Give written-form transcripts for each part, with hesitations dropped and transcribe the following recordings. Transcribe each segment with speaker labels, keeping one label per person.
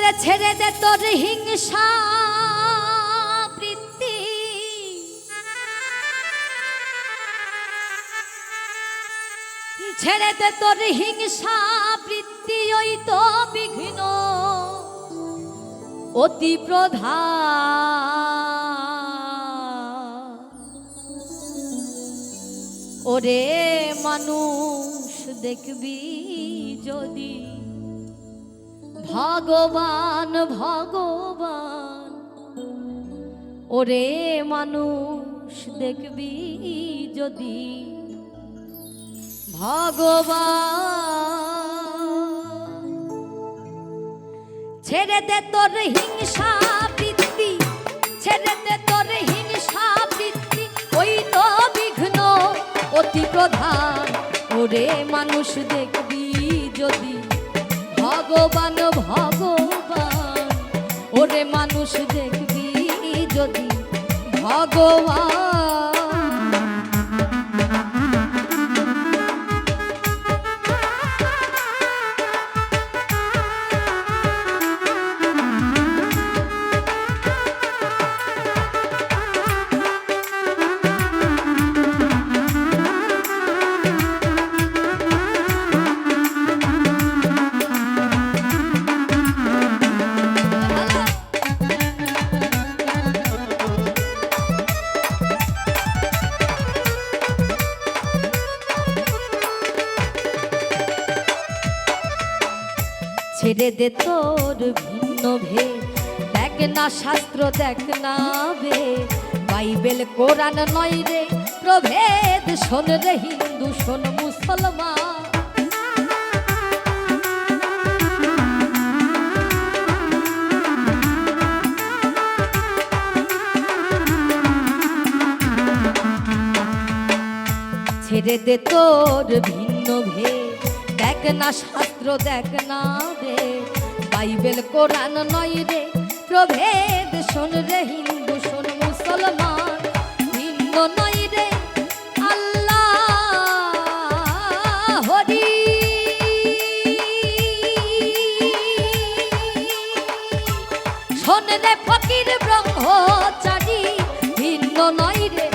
Speaker 1: ওরে ছেড়ে দে তোর হিংসা বৃত্তি, ছেড়ে দে তোর হিংসা বৃত্তি, ওই তো বিঘ্ন অতি প্রধান। ওরে মানুষ দেখবি যদি ভগবান ভগবান, ওরে মানুষ দেখবি যদি ভগবান। ছেড়ে দে তোর হিংসা বৃত্তি, ছেড়ে দে তোর হিংসা বৃত্তি, ওই তো বিঘ্ন অতি প্রধান। ওরে মানুষ দেখবি যদি ভগবান ভগবান, ওরে মানুষ দেখবি যদি ভগবান। ছেড়ে দে তোর ভিন্ন ভেদ, দেখ না শাস্ত্র দেখ না বেদ, বাইবেল কোরআন নয় রে প্রভেদ। শোন রে হিন্দু শোন মুসলমান, ছেড়ে দে তোর ভিন্ন ভেদ, দেখ না শাস্ত্র দেখ না বেদ, বাইবেল কোরআন নয় রে প্রভেদ। শোন রে হিন্দু শোন মুসলমান, ভিন্ন নয় রে আল্লাহ হরি। শোন রে ফকির ব্রহ্মচারী, ভিন্ন নয় রে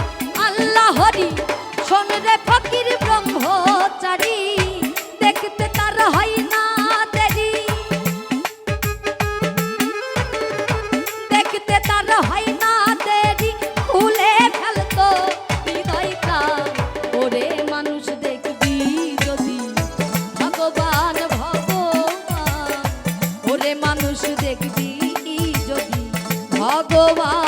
Speaker 1: আল্লাহ হরি। শোন রে ফকির ব্রহ্মচারী, দেখতে তার হয় না দেরি, দেখতে তার হয় না দেরি, খুলে ফেলতো হৃদয় প্রাণ। ওরে মানুষ দেখবি যদি ভগবান ভগবান, ওরে মানুষ দেখবি যদি ভগবান।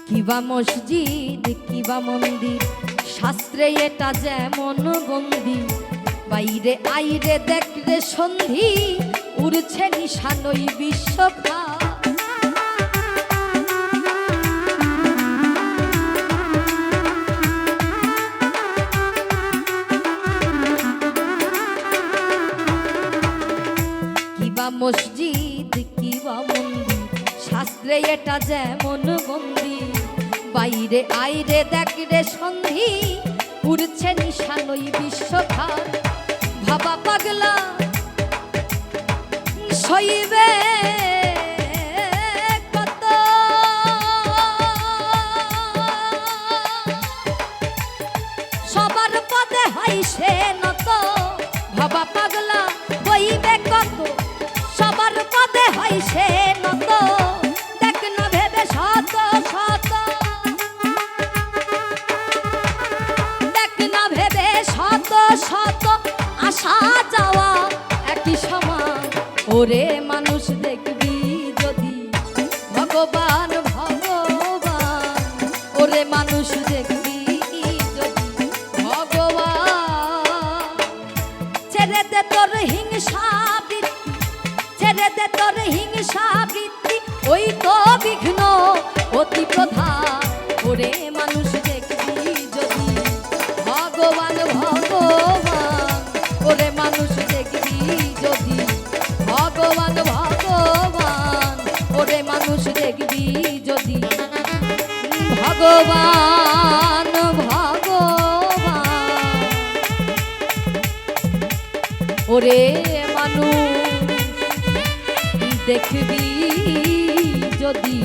Speaker 1: কিবা মসজিদ কিবা মন্দির, শাস্ত্রে এটা যেমন বন্দি, বাইরে আইরে দেখ রে সন্ধি, উড়ছে নিশানই বিশ্বখা। কিবা মসজিদ কিবা মন্দির, শাস্ত্রে এটা যেমন বন্দি, বাইরে আইরে দেখ রে সন্ধি, উড়ছে নিশানই বিশ্বখান। ভাবা পাগলা সইবে কত, সবার পদে হয় সে নত। ভাবা পাগলা বইবে কত, সবার পদে হয় সে নত। দেখ না ভেবে শত শত, দেখ না ভেবে শত শত, আসা যাওয়া একই সমান। ওরে মানুষ দেখবি যদি ভগবান ভগবান, ওরে মানুষ দেখবি যদি ভগবান। ছেড়ে দে তোর হিংসা বৃত্তি, ছেড়ে দে তোর হিংসা বৃত্তি, ওই তো বিঘ্ন অতি প্রধান। ওরে মানুষ দেখবি যদি ভগবান ভগবান, ওরে মানুষ দেখবি যদি ভগবান ভগবান, ওরে মানুষ দেখবি যদি ভগবান ভগবান, ওরে মানুষ দেখবি যদি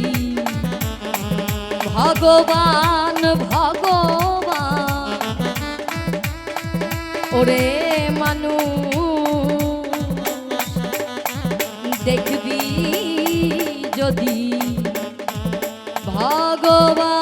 Speaker 1: ভগবান ভগবান, ওরে মানুষ দেখবি যদি ভগবান।